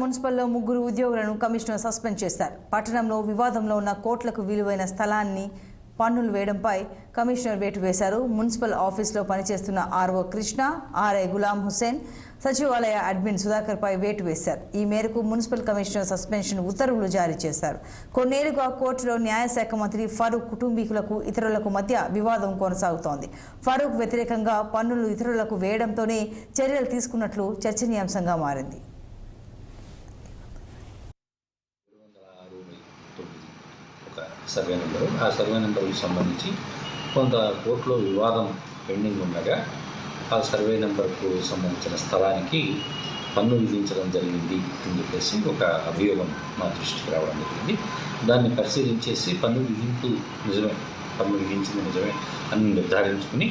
మున్సిపల్లో ముగ్గురు ఉద్యోగులను commissioner suspend చేశారు. పట్టణంలో వివాదంలో ఉన్న కోట్లకు విలువైన స్థలాన్ని పన్నులు వేయడంపై కమిషనర్ వేటు వేశారు. మున్సిపల్ ఆఫీసులో పనిచేస్తున్న ఆర్ఓ కృష్ణ, ఆర్ఐ గులాం హుసేన్, సచివాలయ అడ్మిన్ సుధాకర్పై వేటు వేశారు. ఈ మేరకు మున్సిపల్ కమిషనర్ సస్పెన్షన్ ఉత్తర్వులు జారీ చేశారు. కొన్నేళ్లుగా కోర్టులో న్యాయశాఖ మంత్రి ఫరూక్ కుటుంబీకులకు ఇతరులకు మధ్య వివాదం కొనసాగుతోంది. ఫరూక్ వ్యతిరేకంగా పన్నులు ఇతరులకు వేయడంతోనే చర్యలు తీసుకున్నట్లు చర్చనీయాంశంగా మారింది. సర్వే నెంబరు ఆ సర్వే నెంబర్కి సంబంధించి కొంత కోర్టులో వివాదం పెండింగ్ ఉండగా ఆ సర్వే నెంబర్కు సంబంధించిన స్థలానికి పన్ను విధించడం జరిగింది అని చెప్పేసి ఒక అభియోగం మా దృష్టికి రావడం జరిగింది. దాన్ని పరిశీలించేసి పన్ను విధింపు నిజమే, పన్ను విధించింది నిజమే అని నిర్ధారించుకుని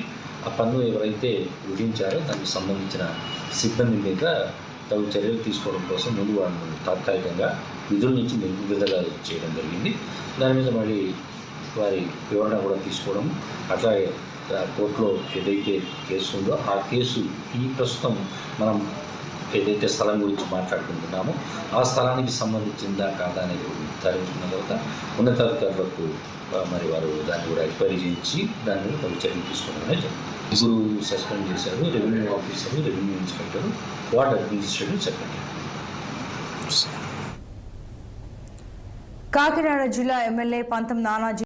ఆ పన్ను ఎవరైతే విధించారో దానికి సంబంధించిన సిబ్బంది మీద తగు చర్యలు తీసుకోవడం కోసం ముందు వాళ్ళని తాత్కాలికంగా విధుల నుంచి విడుదల చేయడం జరిగింది. దాని మీద మళ్ళీ వారి వివరణ కూడా తీసుకోవడం, అట్లాగే కోర్టులో ఏదైతే కేసు ఉందో ఆ కేసు ఈ ప్రస్తుతం మనం ఏదైతే స్థలం గురించి మాట్లాడుకుంటున్నామో ఆ స్థలానికి సంబంధించిందా కాదా అనేది నిర్ధారించుకున్న తర్వాత ఉన్నతాధికారులకు మరి వారు దాన్ని కూడా ఎంక్వైరీ చేయించి దాని మీద తగు చర్యలు తీసుకోవడం అనేది ముగ్గురు సస్పెండ్ చేశారు. Revenue officer, revenue inspector, ward administrative secretary. Kakinada జిల్లా ఎమ్మెల్యే పంతం నానాజీ